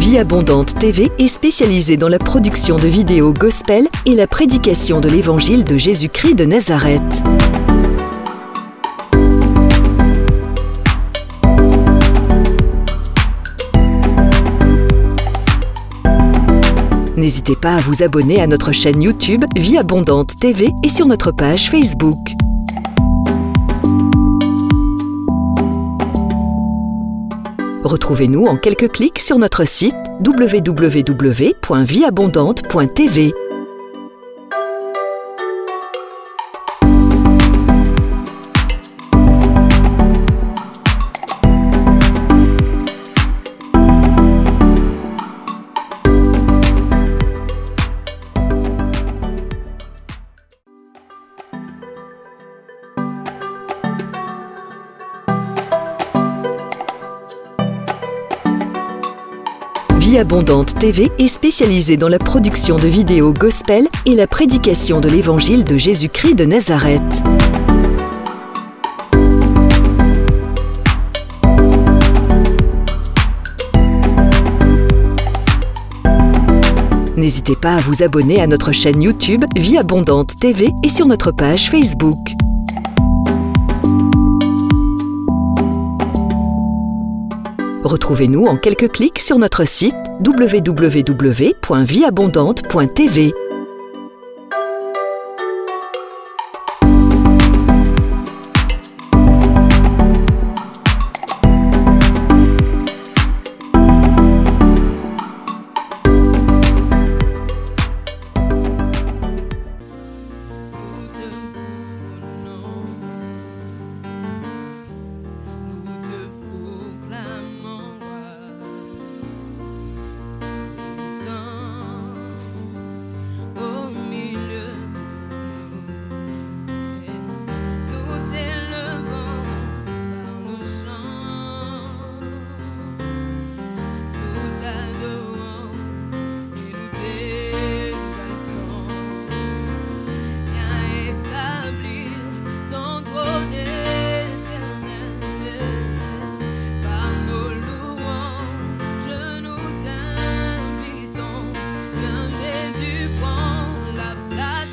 Vie Abondante TV est spécialisée dans la production de vidéos gospel et la prédication de l'évangile de Jésus-Christ de Nazareth. N'hésitez pas à vous abonner à notre chaîne YouTube Vie Abondante TV et sur notre page Facebook. Retrouvez-nous en quelques clics sur notre site www.vieabondante.tv. Vie Abondante TV est spécialisée dans la production de vidéos gospel et la prédication de l'évangile de Jésus-Christ de Nazareth. N'hésitez pas à vous abonner à notre chaîne YouTube Vie Abondante TV et sur notre page Facebook. Retrouvez-nous en quelques clics sur notre site www.vieabondante.tv. Viens Jésus, prends la place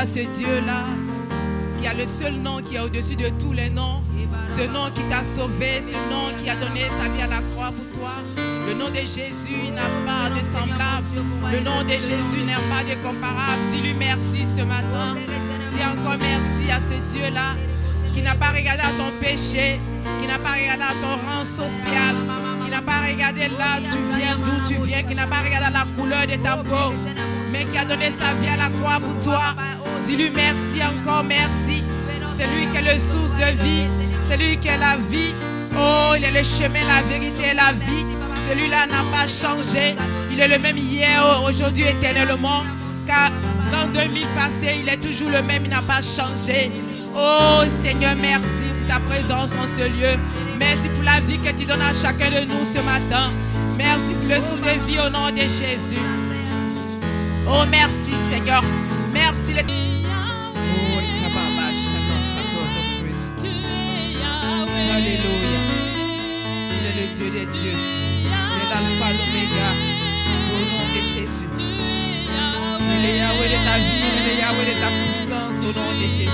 ce Dieu-là, qui a le seul nom qui est au-dessus de tous les noms. Ce nom qui t'a sauvé, ce nom qui a donné sa vie à la croix pour toi. Le nom de Jésus n'a pas de semblable. Le nom de Jésus n'a pas de comparable. Dis-lui merci ce matin. Dis encore merci à ce Dieu-là qui n'a pas regardé à ton péché, qui n'a pas regardé à ton rang social, qui n'a pas regardé là où tu viens, d'où tu viens, qui n'a pas regardé à la couleur de ta peau, mais qui a donné sa vie à la croix pour toi. Dis-lui merci, encore merci. C'est lui qui est le source de vie, c'est lui qui est la vie. Oh, il est le chemin, la vérité et la vie. Celui-là n'a pas changé. Il est le même hier, aujourd'hui, éternellement. Car dans 2000 passés, il est toujours le même, il n'a pas changé. Oh Seigneur, merci pour ta présence en ce lieu. Merci pour la vie que tu donnes à chacun de nous ce matin. Merci pour le souffle de vie au nom de Jésus. Oh merci Seigneur. Merci les... Alléluia. Il est le Dieu des dieux. Il est l'alpha, l'oméga. Au nom de Jésus. Il est Yahweh de ta vie. Il est Yahweh de ta puissance. Au nom de Jésus.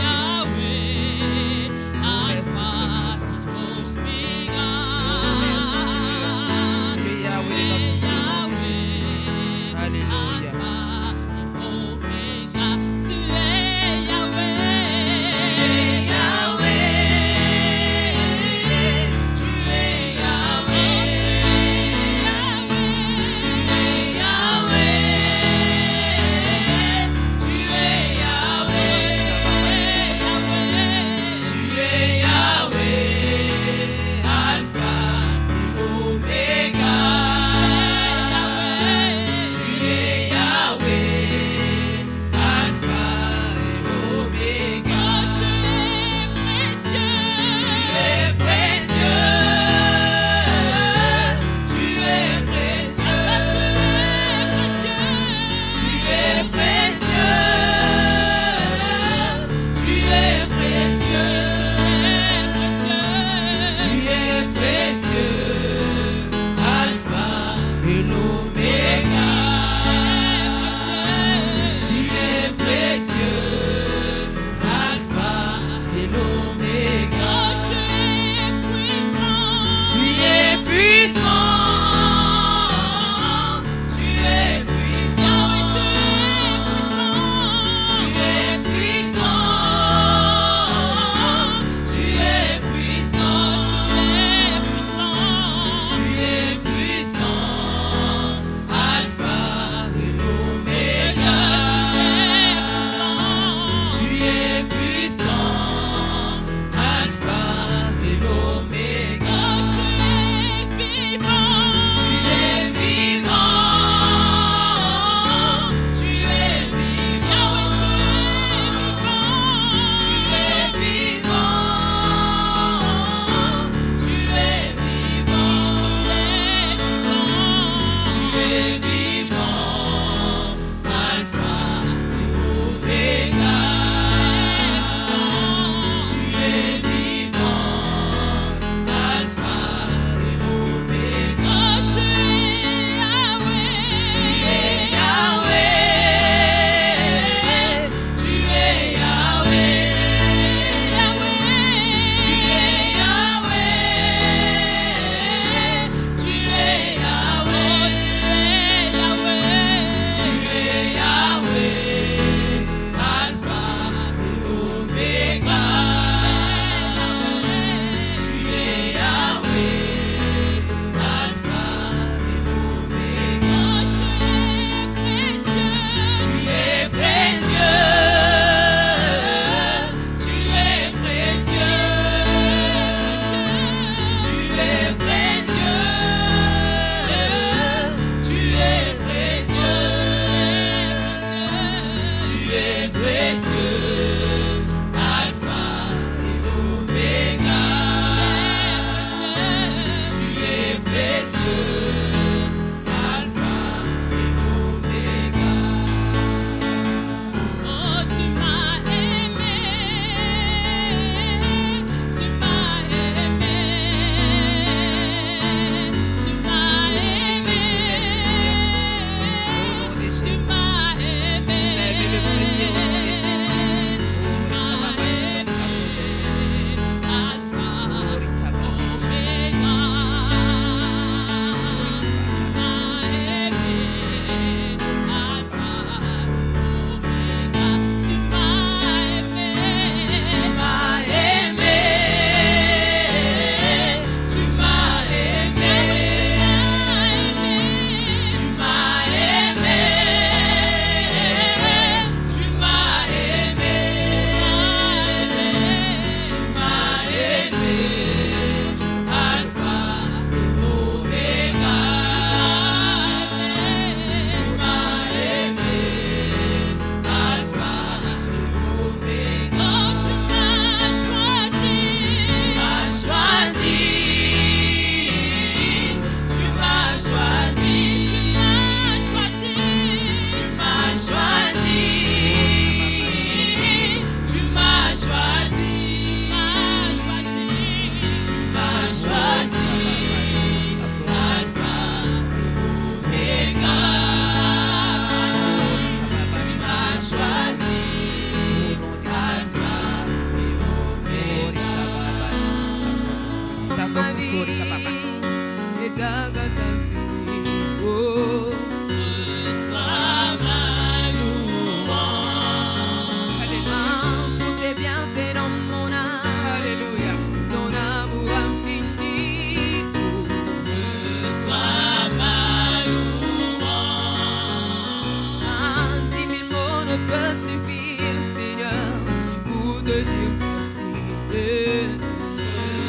te dire merci.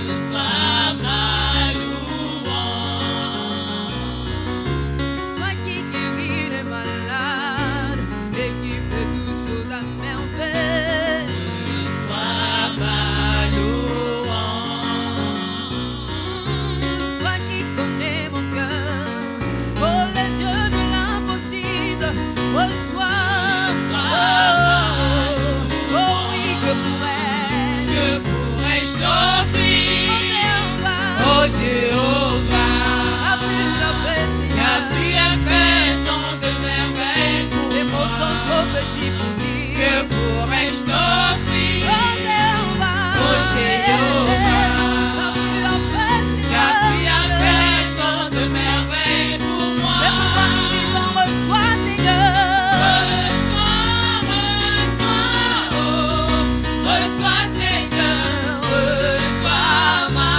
Reçois ma louange. Toi qui guéris les malades et qui fait toutes choses à merveille. Reçois ma louange. Toi qui connais mon cœur, oh le Dieu de l'impossible, reçois. Oh Jéhovah, car tu as fait tant de merveilles pour moi. Les mots sont trop petits pour dire. Que pourrais-je t'offrir? Oh Jéhovah, car tu as fait tant de merveilles pour moi. Et pourquoi nous disons reçois Seigneur? Reçois Seigneur, reçois ma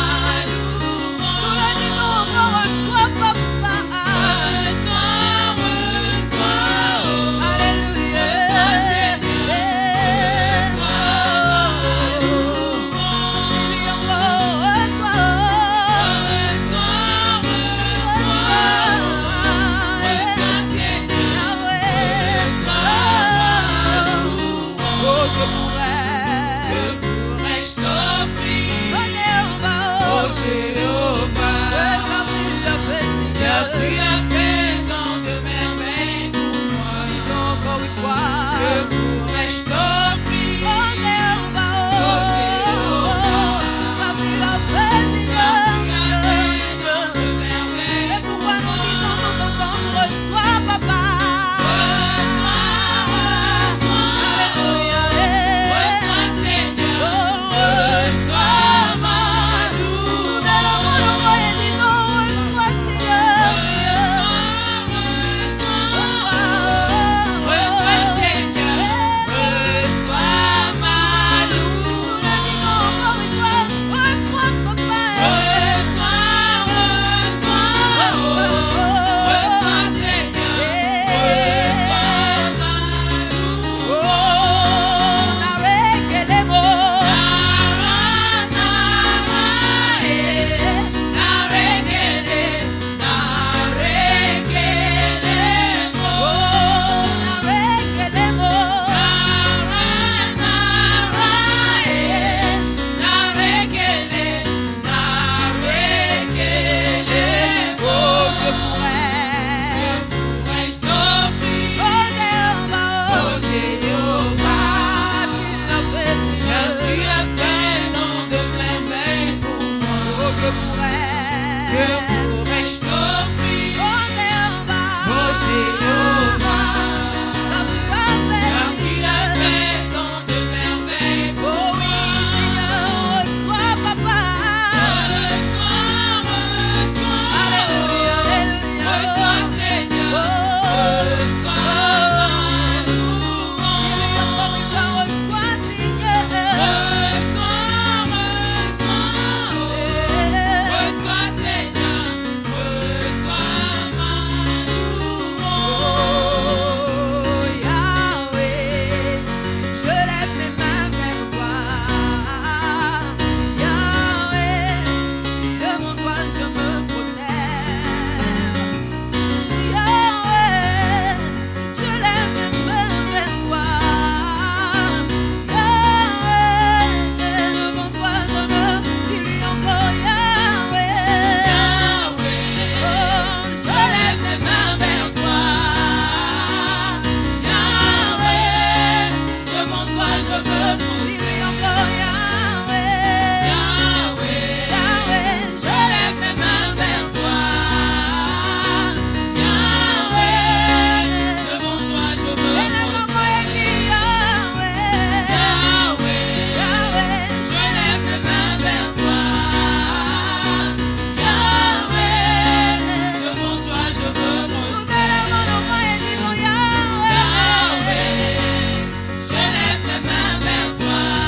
vers toi.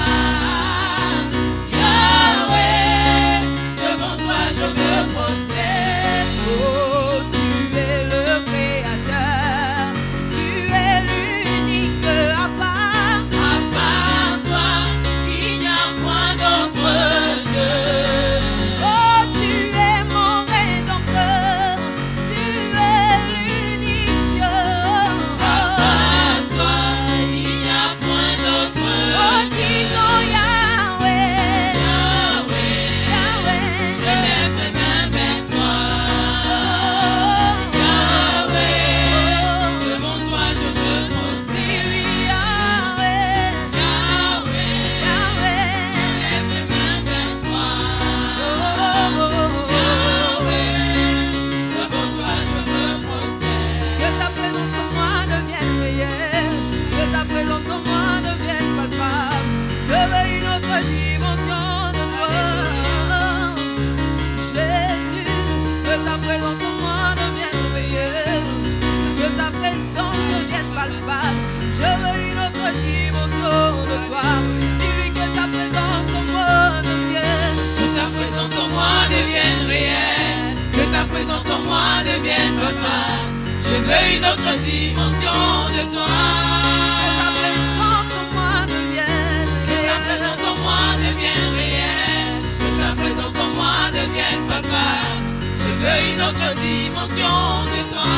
présence en moi devienne papa. Je veux une autre dimension de toi. Que ta présence en moi devienne réelle. Que ta présence en moi devienne papa. Je veux une autre dimension de toi.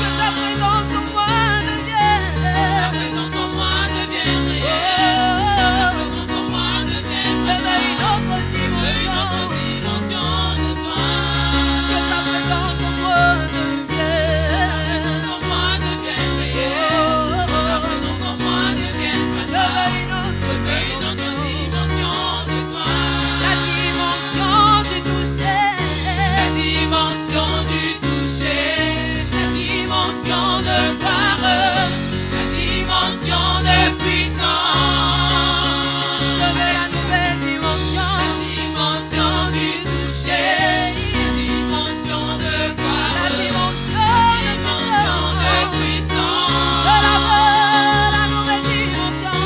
Que ta présence en moi devienne. Que ta présence en moi devienne réelle. Que ta présence en moi devienne papa. Je veux une autre dimension de toi. Que ta présence en moi devienne. Que ta présence en moi devienne réelle. Que ta présence en moi devienne papa. Je veux une autre dimension de toi. La dimension du toucher. La dimension du toucher. La dimension de gloire. La dimension de puissance. Je veux la nouvelle dimension. La dimension du toucher. La dimension de gloire. La dimension de puissance. Je la veux, la nouvelle dimension.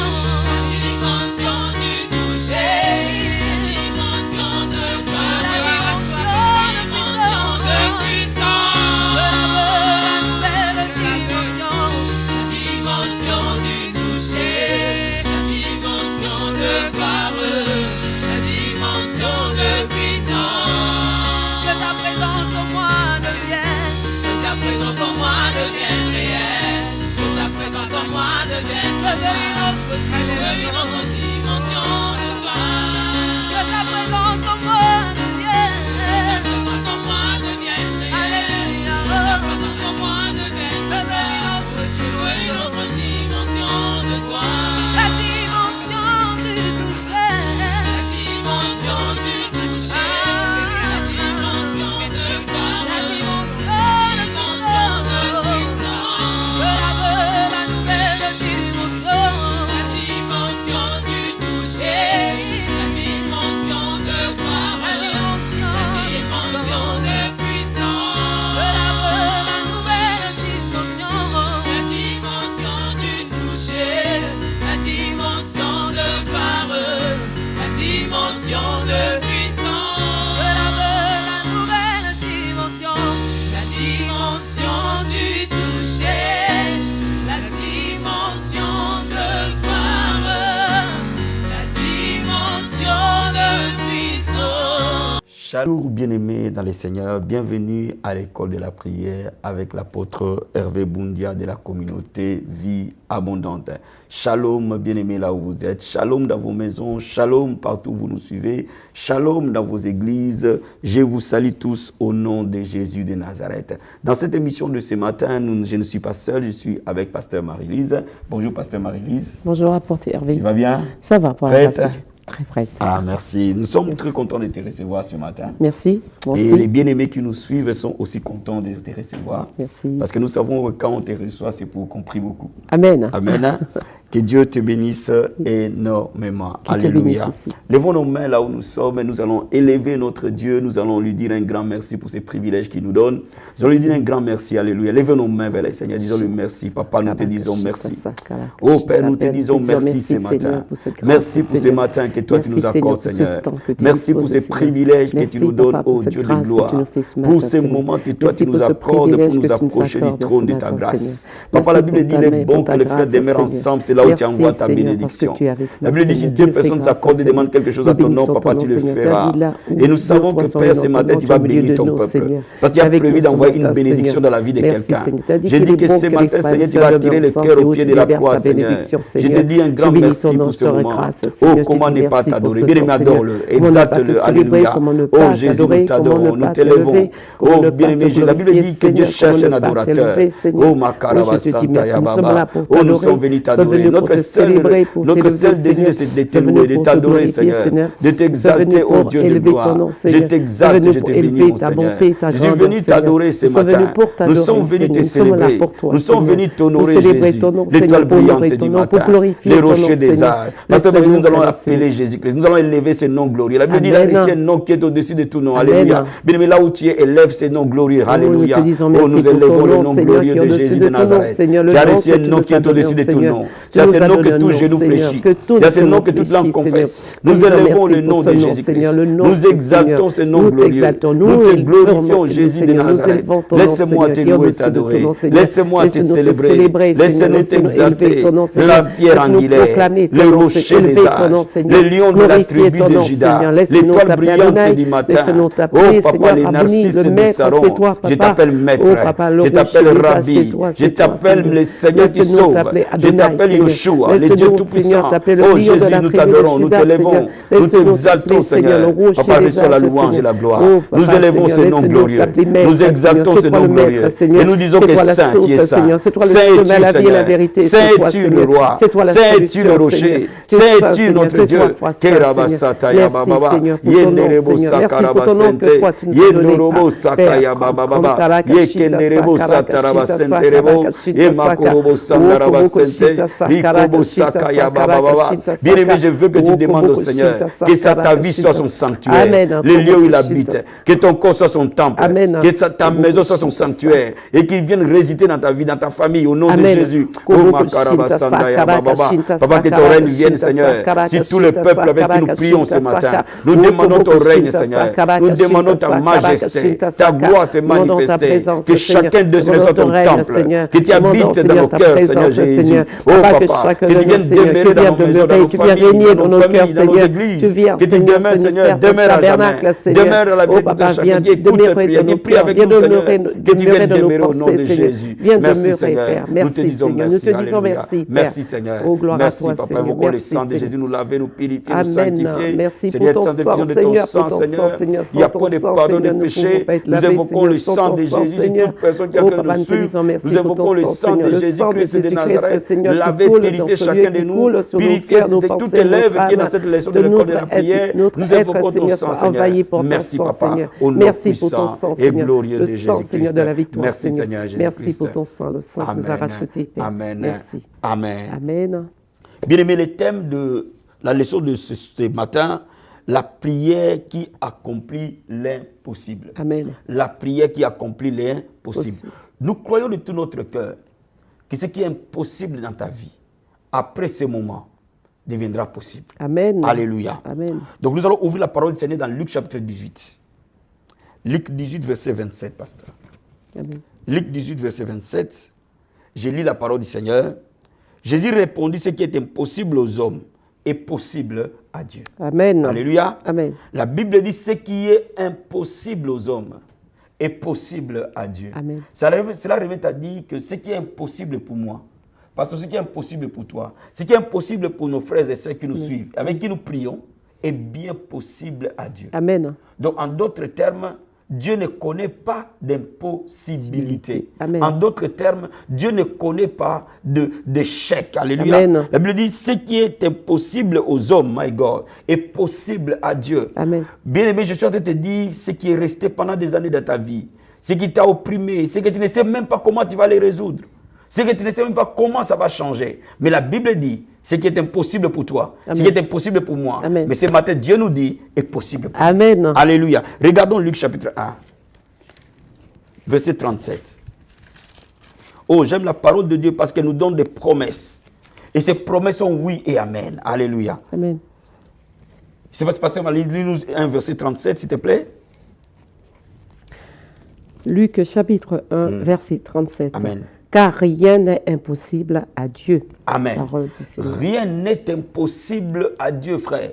La dimension du toucher. La dimension de gloire. La dimension de puissance. Je la veux, la nouvelle dimension. La dimension du toucher. La dimension de gloire. La dimension de puissance. Que ta présence en moi devienne. Que ta présence en moi devienne réelle. Que ta présence en moi devienne. Je veux une autre dimension de toi. Que ta présence en moi devienne. Que ta présence en moi devienne réelle. Que ta présence en moi devienne papa. Je veux une autre dimension de toi. La dimension du toucher. La dimension du toucher. La dimension de gloire. La dimension de puissance. Je la veux, la nouvelle dimension. La dimension du toucher. La dimension de gloire. La dimension de puissance. Je la veux, la nouvelle dimension. La dimension du toucher. La dimension de gloire. La dimension de puissance. Je la veux, la nouvelle dimension. La dimension du toucher. La dimension de gloire. La dimension de puissance. Shalom bien-aimés dans le Seigneur, bienvenue à l'école de la prière avec l'apôtre Hervé Boundia de la communauté Vie Abondante. Shalom bien-aimés là où vous êtes, shalom dans vos maisons, shalom partout où vous nous suivez, shalom dans vos églises. Je vous salue tous au nom de Jésus de Nazareth. Dans cette émission de ce matin, je ne suis pas seul, je suis avec Pasteur Marie-Lise. Bonjour Pasteur Marie-Lise. Bonjour apôtre Hervé. Tu vas bien? Ça va pour la grâce de Dieu. Très prête. Ah, merci. Nous sommes très contents de te recevoir ce matin. Merci. Moi Et aussi. les bien-aimés qui nous suivent sont aussi contents de te recevoir. Merci. Parce que nous savons que quand on te reçoit, c'est pour qu'on prie beaucoup. Amen. Amen. Que Dieu te bénisse énormément. Qu'il te Alléluia. bénisse aussi. Levons nos mains là où nous sommes et nous allons élever notre Dieu. Nous allons lui dire un grand merci pour ces privilèges qu'il nous donne. Nous allons lui dire un grand merci. Alléluia. Levons nos mains vers le Seigneur. Disons-lui merci. Papa, nous te disons merci. Oh Père, nous te disons merci ce matin. Merci pour ce matin que toi tu nous accordes, Seigneur. Merci pour ces privilèges que tu nous donnes, oh Dieu de gloire. Pour ces moments que toi tu nous accordes pour nous approcher du trône de ta grâce. Papa, la Bible dit, il est bon que les frères demeurent ensemble. C'est là où tu envoies ta bénédiction. La Bible dit, si deux personnes s'accordent et demandent quelque chose à ton nom, Papa, tu le feras. Et nous savons que Père, ce matin, tu vas bénir ton peuple. Parce que tu as prévu d'envoyer une bénédiction dans la vie de quelqu'un. Je dis que ce matin, Seigneur, tu vas attirer le cœur au pied de la croix, Seigneur. Je te dis un grand merci pour ce moment. Oh, comment ne pas t'adorer. Bien-aimé, adore-le. Exalte-le. Alléluia. Oh, Jésus, nous t'adorons. Nous t'élevons. Oh, bien-aimé, la Bible dit que Dieu cherche un adorateur. Oh, ma Santa Yababa. Oh, nous sommes venus t'adorer. Notre seul désir, c'est de te louer, de t'adorer, Seigneur. De t'exalter, oh Dieu de gloire. Je t'exalte, je te bénis, mon Seigneur. Je suis venu t'adorer ce matin. Nous sommes venus te célébrer. Nous sommes venus t'honorer, Jésus. L'étoile brillante du matin. Les rochers des arts. Parce que nous allons appeler Jésus-Christ. Nous allons élever ce nom glorieux. La Bible dit, là, ici, un nom qui est au-dessus de tout nom. Alléluia. Bien aimé, là où tu es, élève ce nom glorieux. Alléluia. Oh, nous élevons le nom glorieux de Jésus de Nazareth. Tu as reçu un nom qui est au-dessus de tout nom. C'est C'est à nous ce a nom donné que un tout nom, genou Seigneur, fléchit. que tout C'est à ce genou nom que toute langue fléchit, confesse. Seigneur. Nous Nous élevons merci le nom pour de ce nom, Jésus-Christ. Seigneur, le nom Nous du exaltons Seigneur. ce nom Nous glorieux. t'exaltons, Nous nous te élevons glorifions, le Jésus de Seigneur, nous Nazareth. élevons ton nom, Laisse-moi Seigneur, te qui est louer et au-dessus de ton t'adorer. nom, Seigneur. Laisse-moi te Laisse-nous te célébrer. célébrer, Seigneur. Laisse-nous Laisse-nous élever t'exalter. ton nom, La Seigneur. pierre Laisse-nous angulaire, proclamer ton le nom, rocher élever des ton nom, âges, Seigneur. le lion de la Glorifier tribu ton de nom, Juda, Seigneur. Laisse-nous l'étoile t'appeler brillante Adonai. du matin. Laisse-nous Oh t'appeler, papa, Seigneur, les Rabboni, narcisses le de maître, Saron, c'est toi, je papa. t'appelle maître, Oh, papa, le je rocher t'appelle des âges, Rabbi, c'est toi, je c'est toi, t'appelle Seigneur. le Seigneur qui Laisse-nous sauve, t'appeler je Adonai, t'appelle Seigneur. Yeshua, le Dieu Laisse-nous, Tout-Puissant. Seigneur, t'appeler le Oh lion de Jésus, la nous tribu de t'adorons, nous Juda, t'élevons, Seigneur. nous Laisse-nous t'exaltons, t'appeler, Seigneur, Seigneur. le rocher Papa, des reçois la âges, louange et Seigneur. la gloire. Oh, Nous papa, élevons ce Seigneur, nom laisse-nous glorieux. t'appeler maître, Nous exaltons Seigneur. ce C'est toi nom le maître, glorieux. Seigneur. Et nous disons C'est que toi la Saint, tu es source, saint. Seigneur. C'est toi le Saint chemin, es-tu, la vie et la Seigneur. vérité. Saint C'est toi, es-tu le Seigneur. roi. C'est toi la Saint es-tu le solution, Seigneur. rocher. Tu es Saint saint, es-tu Seigneur. notre Tu es Dieu. trois fois saint, Kerabasata Seigneur. ya Merci, baba. Seigneur, pour ton nom, Yenderebo Seigneur. Merci pour ton nom que sakarabasente. toi, tu nous as donné. Yendorobo sakaya baba baba. Yekenderebo satarabasente. Yemakorobo sandarabasente. Rikobo sakaya baba baba. Bien-aimé, je veux que tu demandes au Seigneur que ta vie soit son sanctuaire. Le lieu où il habite. Que ton corps soit son temple. Que ta maison soit son sanctuaire. Et qu'il vienne résider dans ta vie, dans ta famille, au nom de Jésus. Oh, Makarabasandaya baba. Papa, que ton règne vienne, Seigneur. Si tout le peuple avec qui nous prions ce matin, nous demandons ton règne, Seigneur. Nous demandons ta majesté. Ta gloire se manifester. Que chacun de ces soit ton temple. Que tu habites dans nos cœurs, Seigneur Jésus. Oh, Papa, que tu viennes demeurer dans nos maisons, dans nos familles, dans nos familles, dans nos églises. Que tu demeures, Seigneur, demeure à jamais. Demeure à la vie de chacun qui écoute cette prière, qui prie avec nous, Seigneur. Que tu viennes demeurer au nom de Jésus. Merci, Seigneur. Nous te disons merci. Alléluia. Merci, Seigneur. Merci, Papa. Invoquons le sang de Jésus, nous laver, nous purifier, nous sanctifier. Merci Seigneur, pour ton sang, de ton sang, Seigneur. Il y a point de pardon de péché. Nous invoquons le sang de Jésus sur toute personne qui a cœur de nous suivre. Nous invoquons le sang de Jésus-Christ de Nazareth. Laver, purifier chacun de nous. Purifier toutes les lèvres qui est dans cette leçon de l'école de la prière. Nous invoquons ton sang, Seigneur. Merci, Papa. Au nom puissant et glorieux de Jésus-Christ. Merci, Seigneur Jésus-Christ. Merci pour ton sang, le sang qui nous a rachetés. Amen. Merci. Amen. Amen. Bien-aimé, le thème de la leçon de ce matin, la prière qui accomplit l'impossible. Amen. La prière qui accomplit l'impossible. Nous croyons de tout notre cœur que ce qui est impossible dans ta vie, après ce moment, deviendra possible. Amen. Alléluia. Amen. Donc nous allons ouvrir la parole du Seigneur dans Luc chapitre 18. Luc 18, verset 27, pasteur. Amen. Luc 18, verset 27. Je lis la parole du Seigneur. Jésus répondit, ce qui est impossible aux hommes est possible à Dieu. Amen. Alléluia. Amen. La Bible dit, ce qui est impossible aux hommes est possible à Dieu. Amen. Cela revient à dire que ce qui est impossible pour moi, parce que ce qui est impossible pour toi, ce qui est impossible pour nos frères et sœurs qui nous suivent, avec qui nous prions, est bien possible à Dieu. Amen. Donc, en d'autres termes, Dieu ne connaît pas d'impossibilité. Amen. En d'autres termes, Dieu ne connaît pas d'échec. Alléluia. Amen. La Bible dit, ce qui est impossible aux hommes, my God, est possible à Dieu. Amen. Bien-aimé, je suis en train de te dire ce qui est resté pendant des années dans ta vie, ce qui t'a opprimé, ce que tu ne sais même pas comment tu vas les résoudre, ce que tu ne sais même pas comment ça va changer. Mais la Bible dit, ce qui est impossible pour toi, Amen. ce qui est impossible pour moi. Amen. Mais ce matin, Dieu nous dit, est possible pour Amen. nous. Alléluia. Regardons Luc chapitre 1, verset 37. Oh, j'aime la parole de Dieu parce qu'elle nous donne des promesses. Et ces promesses sont oui et amen. Alléluia. Amen. Je sais pas si pasteur, lis-nous un verset 37, s'il te plaît. Luc chapitre 1, verset 37. Amen. Car rien n'est impossible à Dieu. Amen. Parole du Seigneur. Rien n'est impossible à Dieu, frère.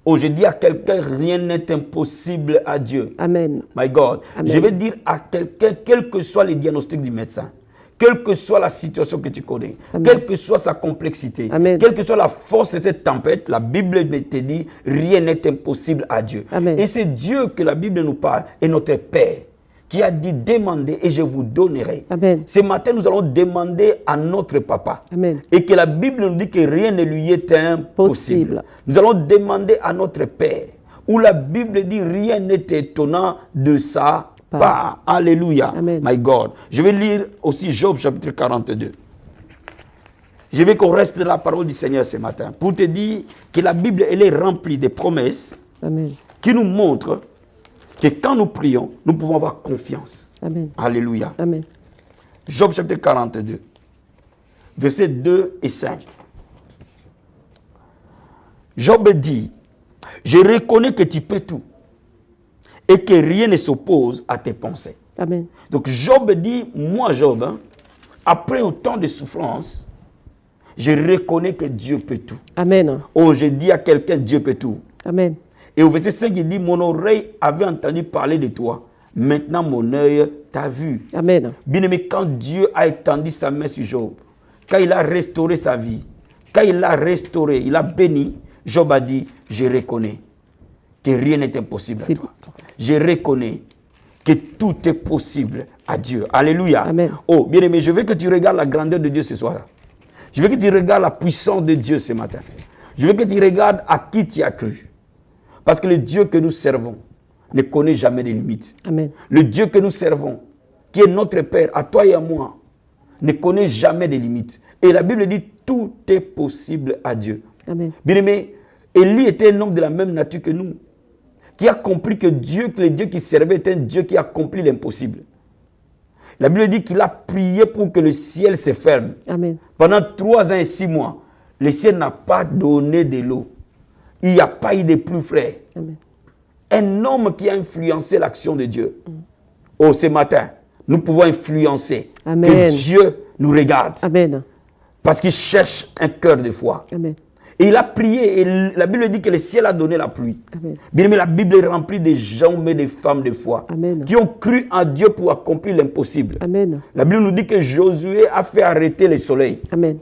Oh, je dis à quelqu'un, rien n'est impossible à Dieu. Amen. My God. Amen. Je vais dire à quelqu'un, quel que soit les diagnostics du médecin, quelle que soit la situation que tu connais, Amen. quelle que soit sa complexité, Amen. quelle que soit la force de cette tempête, la Bible te dit, rien n'est impossible à Dieu. Amen. Et c'est Dieu que la Bible nous parle, et notre Père, qui a dit, demandez et je vous donnerai. Amen. Ce matin, nous allons demander à notre papa. Amen. Et que la Bible nous dit que rien ne lui est impossible. Possible. Nous allons demander à notre Père, où la Bible dit rien n'est étonnant de sa part. Alléluia. Amen. My God. Je vais lire aussi Job chapitre 42. Je veux qu'on reste dans la parole du Seigneur ce matin pour te dire que la Bible, elle est remplie de promesses Amen. qui nous montrent que quand nous prions, nous pouvons avoir confiance. Amen. Alléluia. Amen. Job chapitre 42, versets 2 et 5. Job dit, je reconnais que tu peux tout et que rien ne s'oppose à tes pensées. Amen. Donc Job dit, moi Job, après autant de souffrances, je reconnais que Dieu peut tout. Amen. Oh, je dis à quelqu'un, Dieu peut tout. Amen. Et au verset 5, il dit, mon oreille avait entendu parler de toi. Maintenant, mon œil t'a vu. Amen. Bien-aimé, quand Dieu a étendu sa main sur Job, quand il a restauré sa vie, quand il l'a restauré, il a béni, Job a dit, je reconnais que rien n'est impossible à toi. Je reconnais que tout est possible à Dieu. Alléluia. Amen. Oh, bien-aimé, je veux que tu regardes la grandeur de Dieu ce soir. Je veux que tu regardes la puissance de Dieu ce matin. Je veux que tu regardes à qui tu as cru. Parce que le Dieu que nous servons ne connaît jamais de limites. Amen. Le Dieu que nous servons, qui est notre Père, à toi et à moi, ne connaît jamais de limites. Et la Bible dit, tout est possible à Dieu. Amen. Bien-aimé, Élie était un homme de la même nature que nous, qui a compris que Dieu, que le Dieu qui servait, était un Dieu qui accomplit l'impossible. La Bible dit qu'il a prié pour que le ciel se ferme. Amen. Pendant 3 ans et 6 mois, le ciel n'a pas donné de l'eau. Il n'y a pas eu de pluie, frère. Amen. Un homme qui a influencé l'action de Dieu. Oh, ce matin, nous pouvons influencer. Amen. Que Dieu nous regarde. Amen. Parce qu'il cherche un cœur de foi. Amen. Et il a prié, et la Bible dit que le ciel a donné la pluie. Amen. Bien aimé, la Bible est remplie de gens, mais de femmes de foi. Amen. Qui ont cru en Dieu pour accomplir l'impossible. Amen. La Bible nous dit que Josué a fait arrêter le soleil. Amen.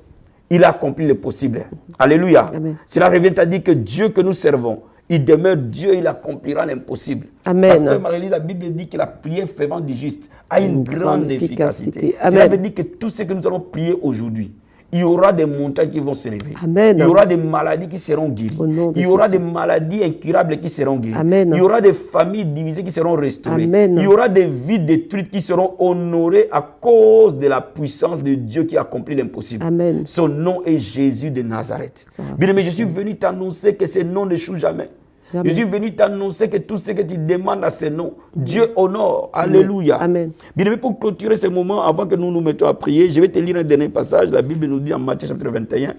Il a accompli le possible. Alléluia. Amen. Cela revient à dire que Dieu que nous servons, il demeure Dieu, il accomplira l'impossible. Amen. Pasteur Marélie, la Bible dit que la prière fervente du juste a une grande efficacité. Amen. Cela veut dire que tout ce que nous allons prier aujourd'hui, il y aura des montagnes qui vont se lever. Amen. Il y aura des maladies qui seront guéries. Au nom de Il y aura Jésus. des maladies incurables qui seront guéries. Amen. Il y aura des familles divisées qui seront restaurées. Amen. Il y aura des vies détruites qui seront honorées à cause de la puissance de Dieu qui accomplit l'impossible. Amen. Son nom est Jésus de Nazareth. Bien-aimé, je suis venu t'annoncer que ce nom n'échoue jamais. Jamais. Je suis venu t'annoncer que tout ce que tu demandes à ce nom, Dieu honore. Alléluia. Amen. Bien-aimé, pour clôturer ce moment, avant que nous nous mettons à prier, je vais te lire un dernier passage. La Bible nous dit en Matthieu chapitre 21.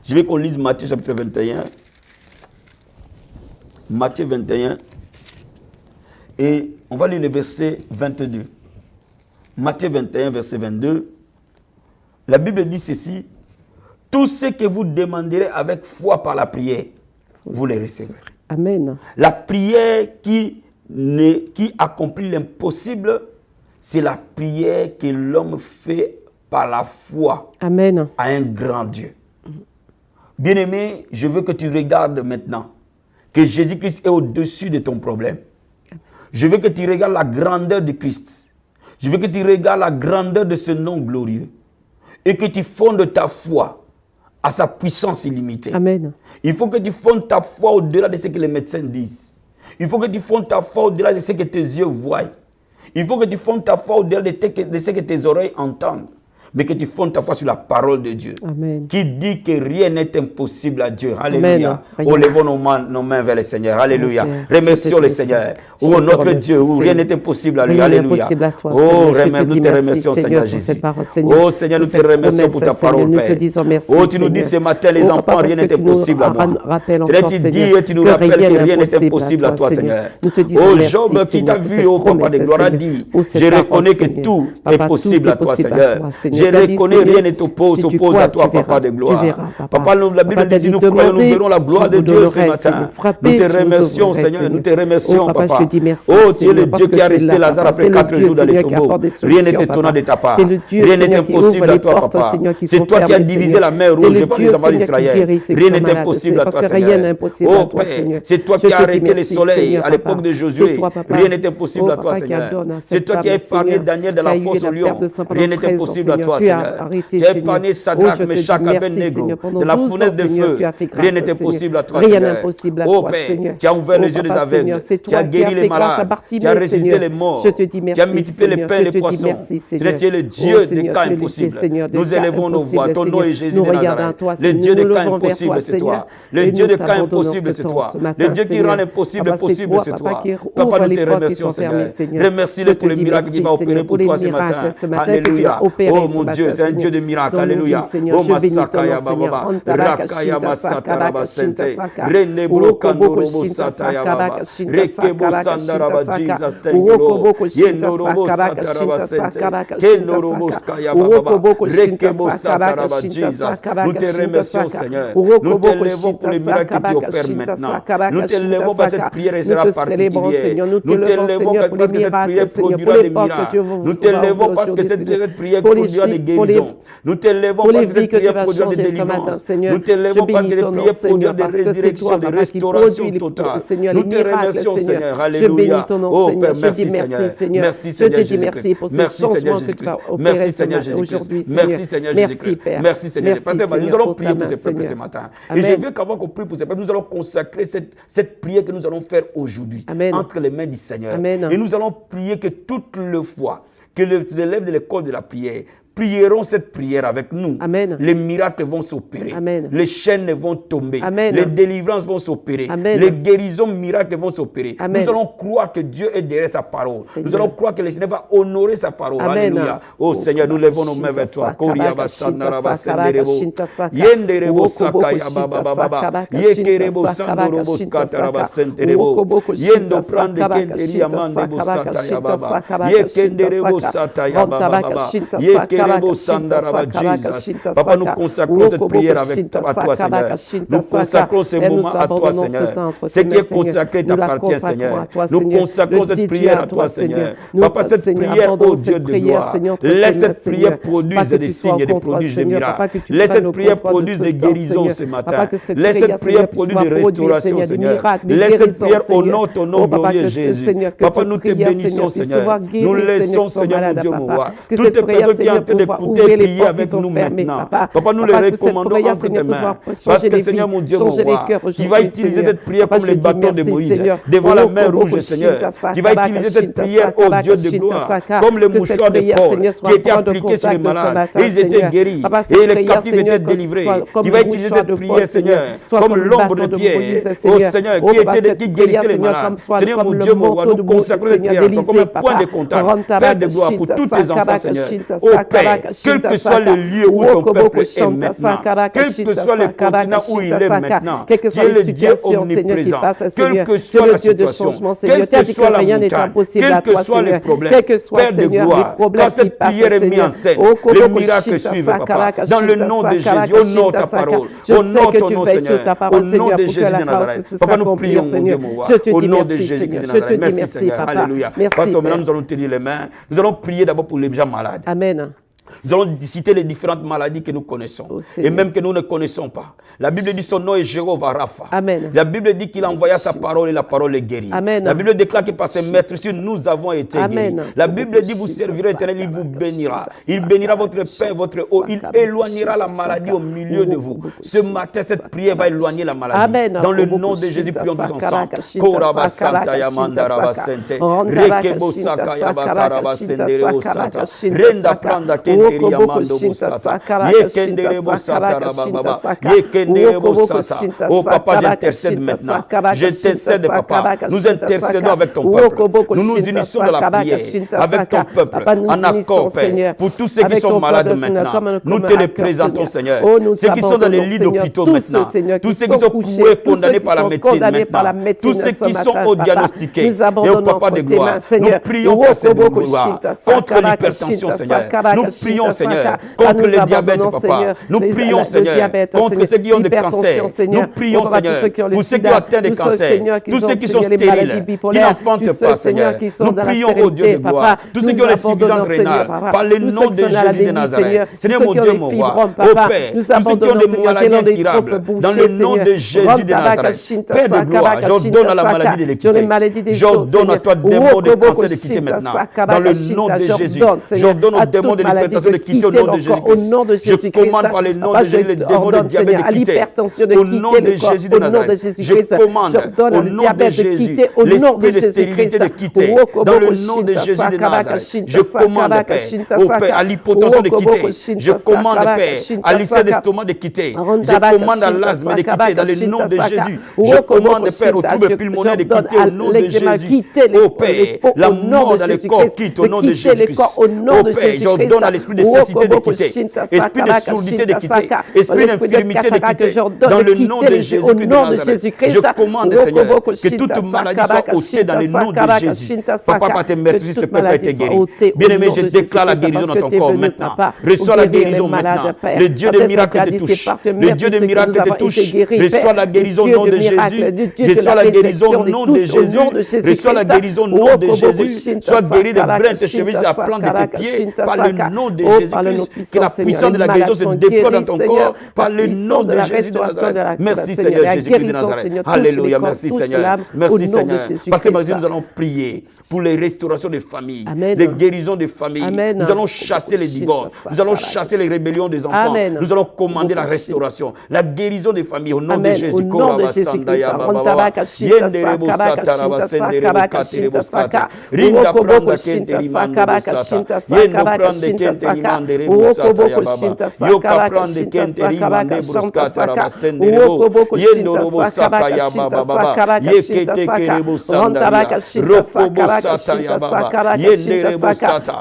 Je vais qu'on lise Matthieu chapitre 21. Matthieu 21. Et on va lire le verset 22. Matthieu 21, verset 22. La Bible dit ceci. Tout ce que vous demanderez avec foi par la prière, vous les recevrez. Amen. La prière qui accomplit l'impossible, c'est la prière que l'homme fait par la foi Amen. à un grand Dieu. Bien-aimé, je veux que tu regardes maintenant que Jésus-Christ est au-dessus de ton problème. Je veux que tu regardes la grandeur de Christ. Je veux que tu regardes la grandeur de ce nom glorieux et que tu fondes ta foi à sa puissance illimitée. Amen. Il faut que tu fondes ta foi au-delà de ce que les médecins disent. Il faut que tu fondes ta foi au-delà de ce que tes yeux voient. Il faut que tu fondes ta foi au-delà de ce que tes oreilles entendent. Mais que tu fondes ta foi sur la parole de Dieu. Amen. Qui dit que rien n'est impossible à Dieu. Alléluia. Amen. Oh, levons nos mains vers le Seigneur. Alléluia. Amen. Remercions le Seigneur. Oh, notre Dieu, où rien n'est impossible à lui. Rien n'est Alléluia. impossible à toi, Oh, Seigneur. nous te remercions, Seigneur Jésus. Oh, Seigneur, nous te remercions pour ta parole, Père. Oh, tu nous dis ce matin, les enfants, rien n'est impossible à moi. Seigneur, tu dis et tu nous rappelles que rien n'est impossible à toi, Seigneur. Oh, Job qui t'a vu, oh Papa de gloire, a dit, je reconnais que tout est possible à toi, Seigneur. Je reconnais rien n'est s'oppose à toi, Papa de gloire. Papa, la Bible dit, si nous croyons, nous verrons la gloire de Dieu ce matin. Nous te remercions, Seigneur, nous te remercions, Papa. Oh, tu es le Dieu qui a resté Lazare après 4 jours dans les tombeaux. Rien n'est étonnant de ta part. Rien n'est impossible à toi, Papa. C'est toi qui as divisé la mer rouge par les enfants d'Israël. Rien n'est impossible à toi, Seigneur. Oh, Père, c'est toi qui as arrêté le soleil à l'époque de Josué. Rien n'est impossible à toi, Seigneur. C'est toi qui as épargné Daniel de la fosse au lion. Rien n'est impossible à toi, Seigneur. Tu as épargné Sadrach, Meshach, Abednego de la fournaise de feu. Rien n'est impossible à toi, Seigneur. Oh, Père, tu as ouvert les yeux des aveugles. Tu as guéri les malades. Tu as ressuscité les morts. Tu as multiplié les pains et les poissons. Tu es le Dieu des cas impossibles. Nous élevons nos voix. Ton nom est Jésus de Nazareth. Le Dieu des cas impossibles, c'est toi. Le Dieu des cas impossibles, c'est toi. Le Dieu qui rend l'impossible possible, c'est toi. Papa, nous te remercions, Seigneur. Remercie-le pour le miracle qui va opérer pour toi ce matin. Alléluia. Oh, mon Dieu, c'est un Dieu de miracles. Alléluia. Oh Masakaya Baba, Rakaya Masata Rabasente, Rene Brokando Robo Sataya Baba, Rekebo Sandaraba Jesus, thank you Lord. Yendo Robo Sata Rabasente, Kendo Robo Skaya Baba, Rekebo Sata Rabba Jesus. Nous te remercions Seigneur. Nous te levons pour les miracles que tu opères maintenant. Nous te levons parce que cette prière sera particulière. Nous te levons parce que cette prière produira des miracles. Nous te levons parce que cette prière produira des guérisons. Nous te levons parce que cette prière produira des délivrances. Nous te levons parce que cette prière produira des résurrections, des restaurations totales. Nous te remercions Seigneur. Alléluia. Oh Père, merci Seigneur. Merci Seigneur Jésus-Christ. Merci Seigneur Jésus-Christ. Merci Seigneur Jésus-Christ. Merci Seigneur Jésus-Christ. Merci Seigneur. Pasteur, nous allons prier pour ces peuples ce matin. Et je veux qu'avant qu'on prie pour ces peuples, nous allons consacrer cette prière que nous allons faire aujourd'hui entre les mains du Seigneur. Amen. Et nous allons prier que toutes les fois que les élèves de l'école de la prière prieront cette prière avec nous. Amen. Les miracles vont s'opérer. Amen. Les chaînes vont tomber. Amen. Les délivrances vont s'opérer. Amen. Les guérisons miracles vont s'opérer. Amen. Nous allons croire que Dieu est derrière sa parole. Seigneur. Nous allons croire que le Seigneur va honorer sa parole. Amen. Alléluia. Oh Seigneur, nous levons nos mains vers toi. Papa, nous consacrons cette prière à toi, Seigneur. Nous consacrons ce moment à toi, Seigneur. Ce qui est consacré t'appartient, Seigneur. Nous consacrons cette prière à toi, Seigneur. Papa, cette prière, ô Dieu de gloire, laisse cette prière produire des signes et des prodiges de miracles. Laisse cette prière produire des guérisons ce matin. Laisse cette prière produire des restaurations, Seigneur. Laisse cette prière honore ton nom glorieux, Jésus. Papa, nous te bénissons, Seigneur. Nous laissons, Seigneur, mon Dieu, mon roi. Toutes les personnes qui sont en train d'écouter, prier avec nous maintenant. Papa, nous les recommandons entre tes mains. Parce que, Seigneur, mon Dieu, mon roi, tu vas utiliser cette prière comme le bâton de Moïse devant la mer rouge, Seigneur. Tu vas utiliser cette prière, ô Dieu de gloire, comme le mouchoir de Paul qui était appliqué sur les malades et ils étaient guéris et les captifs étaient délivrés. Tu vas utiliser cette prière, Seigneur, comme l'ombre de Pierre, ô Seigneur, qui guérissait les malades. Seigneur, mon Dieu, mon roi, nous consacrons cette prière comme un point de contact, Père de gloire, pour tous tes enfants, Seigneur. Ô Père, quel que soit le lieu où ton peuple est maintenant, quel que soit le continent où il est maintenant, tu es le Dieu omniprésent, quelle que soit la situation, quelle que soit la montagne, quel que soit le problème, Père de gloire, quand cette prière est mise en scène, les miracles suivent, Papa, dans le nom de Jésus, honore ta parole, honore ton nom, Seigneur, au nom de Jésus de Nazareth. Papa, nous prions, mon Dieu, mon roi, au nom de Jésus de Nazareth. Merci, Seigneur, alléluia. Pasteur, maintenant nous allons tenir les mains, nous allons prier d'abord pour les gens malades. Amen. Nous allons citer les différentes maladies que nous connaissons et même que nous ne connaissons pas. La Bible dit son nom est Jéhovah Rapha. Amen. La Bible dit qu'il envoya sa parole et la parole est guérie. Amen. La Bible déclare que par ses maîtres nous avons été guéris. La Bible dit vous servirez l'Éternel, il vous bénira. Il bénira votre pain, votre eau. Il éloignera la maladie au milieu de vous. Ce matin, cette prière va éloigner la maladie. Amen. Dans le nom de Jésus, prions tous ensemble. Koraba Santa Yamanda Rabasente. Rekebo Saka Yabakaraba Sendereo Sata. Renda Pranda Kenderi Yamando Bosata. Yekendere Bosata Rababa. Yekendere Bosata. Oh papa, j'intercède maintenant. J'intercède, papa. Nous intercédons avec ton peuple. Nous nous unissons dans la prière avec ton peuple. En accord, Père. Pour tous ceux qui sont malades maintenant, nous te les présentons, Seigneur. Ceux qui sont dans les lits d'hôpitaux maintenant. Tous ceux qui sont couchés, condamnés par la médecine maintenant. Tous ceux qui sont diagnostiqués. Et au papa de gloire. Nous prions, Père Saint de gloire, contre l'hypertension, Seigneur. Nous prions, Seigneur, contre le diabète, papa. Nous prions, Seigneur, contre ceux qui ont des cancers. Nous prions, Seigneur, pour ceux qui ont atteint des cancers. Tous ceux qui sont stériles, qui n'enfantent pas, Seigneur. Nous prions, au Dieu de gloire. Tous ceux qui ont l'insuffisance rénale, par le nom de Jésus de Nazareth. Seigneur, mon Dieu, mon roi, au Père, tous ceux qui ont des maladies incurables, dans le nom de Jésus de Nazareth. Père de gloire, j'ordonne à la maladie de les quitter. J'ordonne à toi, démon de cancer, de quitter maintenant. Dans le nom de Jésus. J'ordonne aux démons de l'hypertension de quitter au nom de Jésus-Christ. Je commande par le nom de Jésus les démons de diabète de quitter. Au nom de Jésus de Nazareth. Je commande au nom de Jésus l'esprit de stérilité de quitter. Dans le nom de Jésus de Nazareth. Je commande, Père, au Père, à l'hypotension de quitter. Je commande, Père, à l'ulcère d'estomac de quitter. Je commande à l'asthme de quitter. Dans le nom de Jésus. Je commande, Père, aux troubles pulmonaires de quitter au nom de Jésus. Au Père, la mort dans le corps quitte au nom de Jésus-Christ. Au Père, j'ordonne à l'esprit esprit de cécité de quitter, esprit de surdité de quitter, esprit d'infirmité de quitter. Dans le nom de Jésus-Christ de Nazareth, je commande, Seigneur, que toute maladie soit ôtée dans le nom de Jésus. Papa, par tes meurtres, ce peuple a été guéri. Bien-aimé, je déclare la guérison dans ton corps maintenant. Reçois la guérison maintenant. Le Dieu des miracles te touche. Le Dieu des miracles te touche. Reçois la guérison au nom de Jésus. Reçois la guérison au nom de Jésus. Reçois la guérison au nom de Jésus. Sois guéri des brins de tes chevilles à la plante de tes pieds par le nom de Jésus-Christ. Que la puissance de la guérison se déploie dans ton corps par le nom de Jésus de Nazareth. Merci Seigneur Jésus-Christ de Nazareth. Alléluia. Merci Seigneur. Merci Seigneur. Parce que maintenant nous allons prier pour les restaurations des familles, les guérisons des familles. Nous allons chasser les divorces. Nous allons chasser les rébellions des enfants. Nous allons commander la restauration, la guérison des familles au nom de Jésus. Au nom de Jésus-Christ.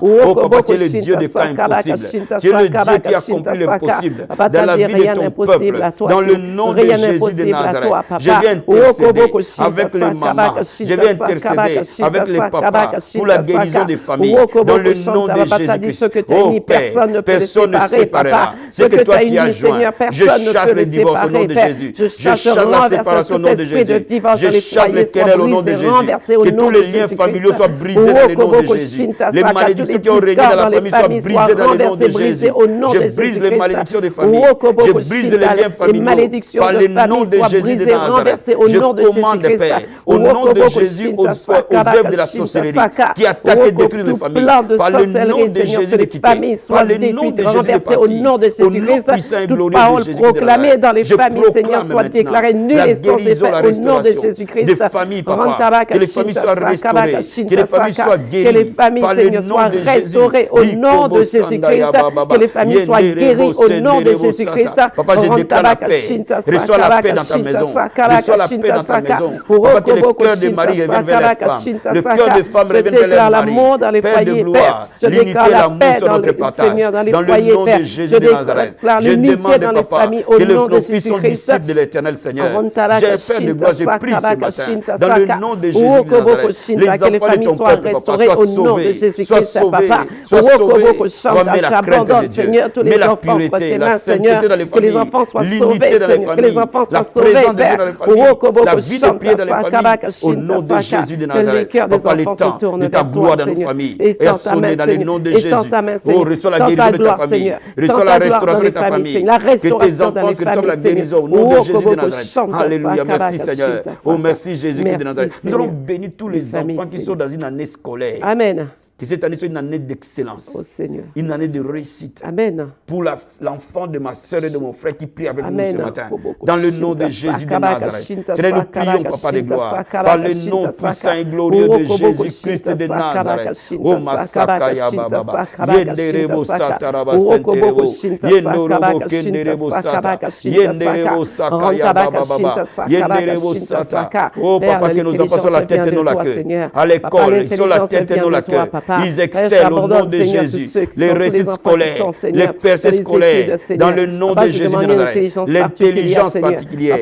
Oh papa, tu es le Dieu des cas impossibles. Tu es le Dieu qui accomplit l'impossible dans la vie de ton peuple. Dans le nom de Jésus de Nazareth, je viens intercéder avec les mamans. Je viens intercéder avec les papas pour la guérison des familles. Dans le nom de Jésus-Christ. Oh Père, personne ne séparera. Ce que toi tu as joint, je chasse les divorces au nom de Jésus. Je chasse la séparation au nom de Jésus. Je chasse les querelles au nom de Jésus. Que tous les liens familiaux soient brisés dans le nom de Jésus. Les malédictions qui ont régné dans la famille soient brisées dans le nom de Jésus. Je brise les malédictions des familles. Je brise les liens familiaux par le nom de Jésus de Nazareth. Je commande, Père, au nom de Jésus, aux œuvres de la sorcellerie qui attaquent et détruisent les familles. Par le nom de Jésus de quitter. Par le nom de Jésus de partir. Au nom puissant et glorieux de Jésus de Nazareth. Je proclame maintenant la guérison, la restauration des familles, papa. Que les familles soient restaurées. Que les familles soient guéries. Par le nom de Jésus. Au nom de Jésus-Christ. Que les familles soient guéries au nom de Jésus-Christ. Papa, je déclare la paix. Reçois la paix dans ta maison. Reçois la paix dans ta maison. Papa, que le cœur de Marie revienne vers les femmes. Le cœur de femme revienne vers les maris. Père de gloire, l'unité et l'amour sur notre partage. Dans le nom de Jésus de Nazareth. Je demande, papa, que nos fils sont disciples de l'éternel Seigneur. J'ai Père de gloire, je prie ce matin. Dans le nom de Jésus de Nazareth. Les enfants de ton peuple, papa, soient sauvés. Soient sauvés. Soient sauvés. Mets la crainte de Dieu. Mets la pureté, la sainteté dans les familles. L'unité dans les familles. La présence de Dieu dans les familles. La vie de prière dans les familles. Au nom de Jésus de Nazareth. Papa, le temps de ta gloire dans nos familles est sonné dans le nom de Jésus. Oh, reçois la guérison de ta famille. Reçois la restauration de ta famille. Que tes enfants se trouvent la guérison au nom de Jésus de Nazareth. Alléluia. Merci Seigneur. Oh, merci Jésus-Christ de Nazareth. Nous allons bénir tous les enfants qui sont dans une année scolaire. Amen. Que cette année soit une année d'excellence, une année de réussite. Amen. Pour l'enfant de ma soeur et de mon frère qui prie avec nous ce matin. Dans le nom de Jésus de Nazareth. Seigneur, nous prions, Papa de gloire, par le nom puissant et glorieux de Jésus-Christ de Nazareth. Oh, Masaka Yababa, Yenderebo Sataraba Senterebo, Yendorobo Kenderebo Sata, Yenderebo Saka Yababa, Yenderebo Sata. Oh, Papa, que nos enfants soient la tête et non la queue. À l'école, ils sont la tête et non la queue. Ils excellent au nom de Jésus. Les réussites scolaires, les percées scolaires, dans le nom de Jésus de Nazareth. L'intelligence particulière,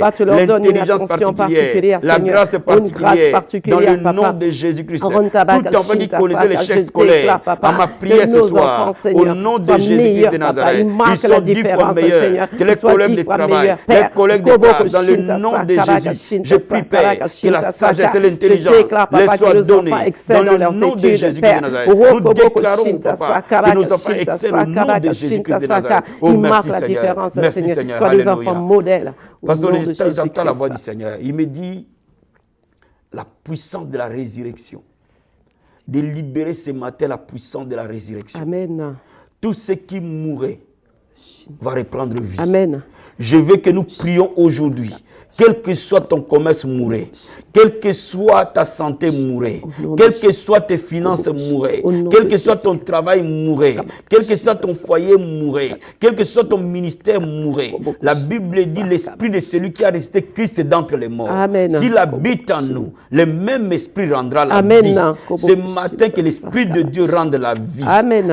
la grâce particulière, dans le nom de Jésus-Christ. Tout enfant qui connaissait l'échec scolaire, à ma prière ce soir, au nom de Jésus-Christ de Nazarête, ils sont 10 fois meilleurs que les collègues de travail, les collègues de classe, dans le nom de Jésus. Je prie, Père, que la sagesse et l'intelligence les soient données, dans le nom de Jésus-Christ de Nazareth. Nous déclarons, Papa, que nos enfants excellent au nom de Jésus-Christ de Nazareth. Oh, merci Seigneur. Merci Seigneur. Sois des enfants modèles. Parce que j'entends la voix du Seigneur. Il me dit la puissance de la résurrection. De libérer ce matin la puissance de la résurrection. Amen. Tout ce qui mourait va reprendre vie. Amen. Je veux que nous prions aujourd'hui. Quel que soit ton commerce, mourir. Quelle que soit ta santé, mourir. Quelles que soient tes finances, mourir. Quel que soit ton travail, mourir. Quel que soit ton foyer, mourir. Quel que soit ton ministère, mourir. La Bible dit l'esprit de celui qui a resté Christ d'entre les morts. S'il habite en nous, le même esprit rendra la vie. Ce matin, que l'esprit de Dieu rende la vie.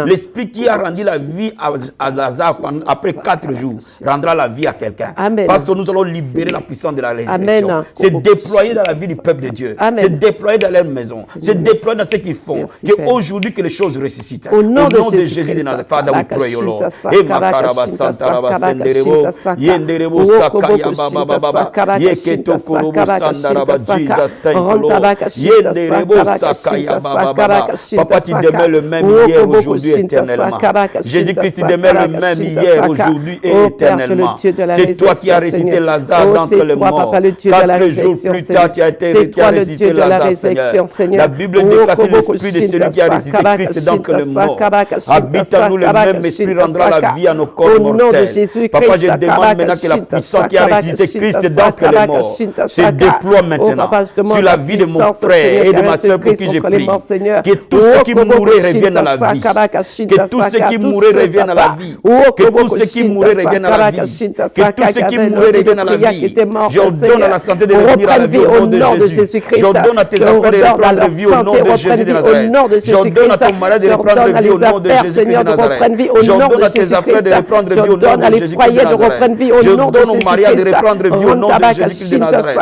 L'esprit qui a rendu la vie à Lazare après 4 jours rendra la vie à quelqu'un. Parce que nous allons libérer la puissance de la résurrection. C'est déployé dans la vie du peuple de Dieu. C'est déployé dans leur maison. C'est déployé dans ce qu'ils font. Qu'aujourd'hui que les choses ressuscitent. Au nom de Jésus de Nazareth. Father, we pray, O Lord. Et makaraba santaraba senderebo. Yenderebo sakaya baba baba. Yeketo korobo sandaraba. Jesus, thank you, Lord. Yenderebo sakaya baba baba. Papa, tu demeures le même hier, aujourd'hui, éternellement. Jésus-Christ, tu demeures le même hier, aujourd'hui et éternellement. C'est toi qui as ressuscité Lazare d'entre les morts. 4 jours plus tard, tu as ressuscité Lazare, Seigneur. La Bible déclare que l'esprit de celui qui a ressuscité Christ d'entre les morts habite en nous, le même esprit rendra la vie à nos corps mortels. Papa, je demande maintenant que la puissance qui a ressuscité Christ d'entre les morts se déploie maintenant sur la vie de mon frère et de ma soeur pour qui je prie. Que tous ceux qui mouraient reviennent à la vie. Que tous ceux qui mouraient reviennent à la vie. Que tous ceux qui mouraient reviennent à la vie. Que tous ceux qui mouraient reviennent à la vie. J'ordonne à la santé de revenir à la vie au nom de Jésus. J'ordonne à tes affaires de reprendre vie au nom de Jésus de Nazareth. J'ordonne à ton malade de reprendre vie au nom de Jésus de Nazareth. J'ordonne à tes affaires de reprendre vie au nom de Jésus de Nazareth. J'ordonne au mariage de reprendre vie au nom de Jésus de Nazareth.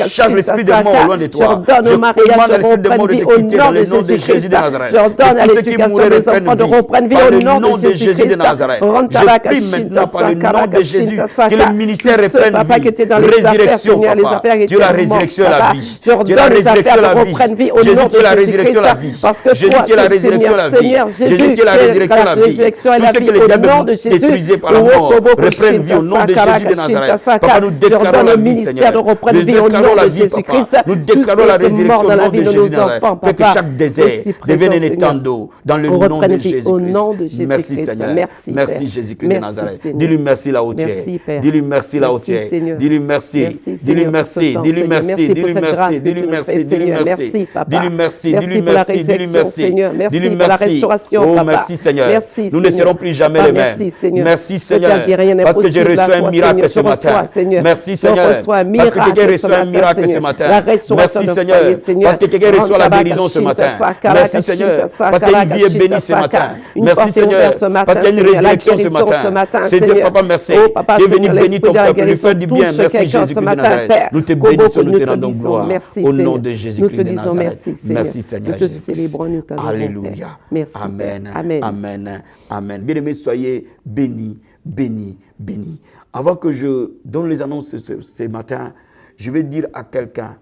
Je chasse l'esprit de mort loin de toi. Je commande à l'esprit de mort de te quitter dans le nom de Jésus de Nazareth. J'ordonne à l'éducation des enfants de reprendre vie au nom de Jésus de Nazareth. Je prie maintenant par le nom de Jésus que le ministère reprenne vie. Résurrection, papa. Dieu la résurrection et la vie. Dieu la résurrection et la vie. Jésus, tu es la résurrection et la vie. Jésus, tu es la résurrection et la vie. Jésus, tu es la résurrection et la vie. Tout ce que les diables détruisaient par la mort reprennent vie au nom de Jésus de Nazareth. Papa, nous déclarons la vie, Seigneur. Nous déclarons la vie, papa. Nous déclarons la résurrection au nom de Jésus de Nazareth. Fais que chaque désert devienne un étang d'eau dans le nom de Jésus-Christ. Merci, Seigneur. Merci, Jésus-Christ de Nazareth. Dis-lui merci là où tu es. Dis-lui merci là où tu es. Dis-lui merci. Dis-lui merci. Dis-lui merci. Dis-lui merci. Dis-lui merci. Dis-lui merci. Dis-lui merci. Dis-lui merci. Dis-lui merci. Dis-lui merci. Oh, merci, Seigneur. Nous ne serons plus jamais les mêmes. Merci, Seigneur. Parce que j'ai reçu un miracle ce matin. Merci, Seigneur. Parce que quelqu'un reçoit un miracle ce matin. Merci, Seigneur. Parce que quelqu'un reçoit la guérison ce matin. Merci, Seigneur. Parce qu'une vie est bénie ce matin. Merci, Seigneur. Parce qu'il y a une résurrection ce matin. Seigneur, Papa, merci. Tu es venu bénir ton peuple, lui faire du bien. Merci, Jésus de Nazareth. Nous te bénissons, nous te rendons gloire. Au nom de Jésus-Christ de Nazareth. Merci, Seigneur Jésus. Alléluia. Amen. Amen. Amen. Bien-aimés, soyez bénis, bénis, bénis. Avant que je donne les annonces ce matin, je vais dire à quelqu'un,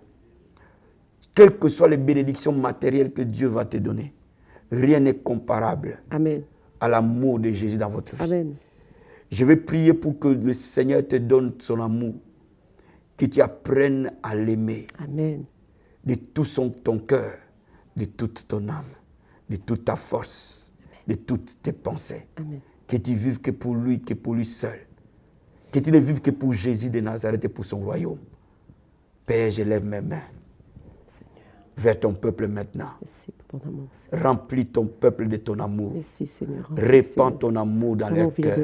quelles que soient les bénédictions matérielles que Dieu va te donner, rien n'est comparable à l'amour de Jésus dans votre vie. Amen. Je vais prier pour que le Seigneur te donne son amour, que tu apprennes à l'aimer de tout ton cœur, de toute ton âme, de toute ta force, de toutes tes pensées. Amen. Que tu vives que pour lui seul. Que tu ne vives que pour Jésus de Nazareth et pour son royaume. Père, je lève mes mains vers ton peuple maintenant. Merci pour ton amour, Seigneur. Remplis ton peuple de ton amour. Merci, Seigneur. Répands ton amour dans leur cœur.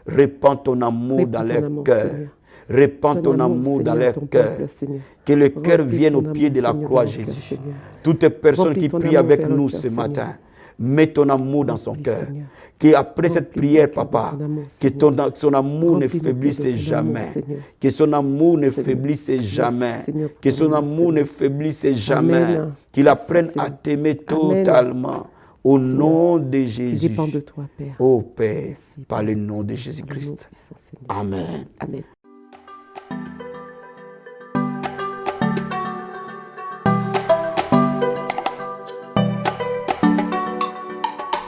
Répands ton amour dans leur cœur. Répands ton amour dans leur cœur. Que le cœur vienne au pied de la croix, Jésus. Toutes les personnes qui prient avec nous ce matin, mets ton amour dans son cœur. Qu'après cette prière, Papa, que son amour ne faiblisse jamais. Que son amour ne faiblisse jamais. Que son amour ne faiblisse jamais. Qu'il apprenne à t'aimer totalement. Au nom de Jésus. Ô Père, par le nom de Jésus-Christ. Amen. Amen.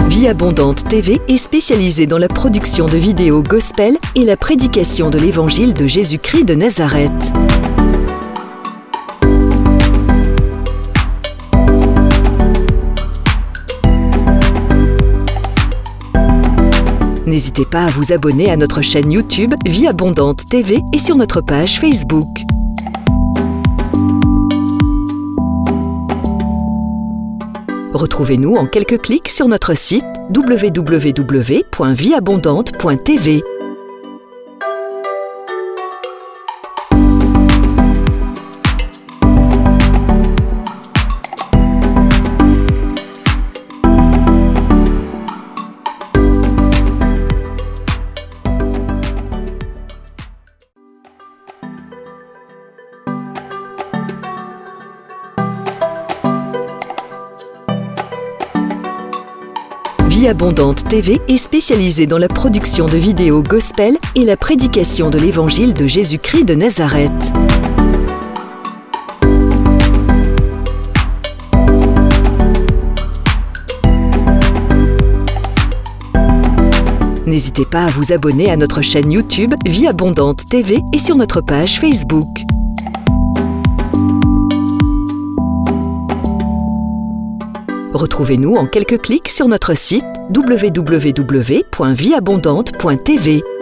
Vie Abondante TV est spécialisée dans la production de vidéos gospel et la prédication de l'évangile de Jésus-Christ de Nazareth. N'hésitez pas à vous abonner à notre chaîne YouTube Vie Abondante TV et sur notre page Facebook. Retrouvez-nous en quelques clics sur notre site www.vieabondante.tv. Vie Abondante TV est spécialisée dans la production de vidéos gospel et la prédication de l'évangile de Jésus-Christ de Nazareth. N'hésitez pas à vous abonner à notre chaîne YouTube Vie Abondante TV et sur notre page Facebook. Retrouvez-nous en quelques clics sur notre site www.vieabondante.tv.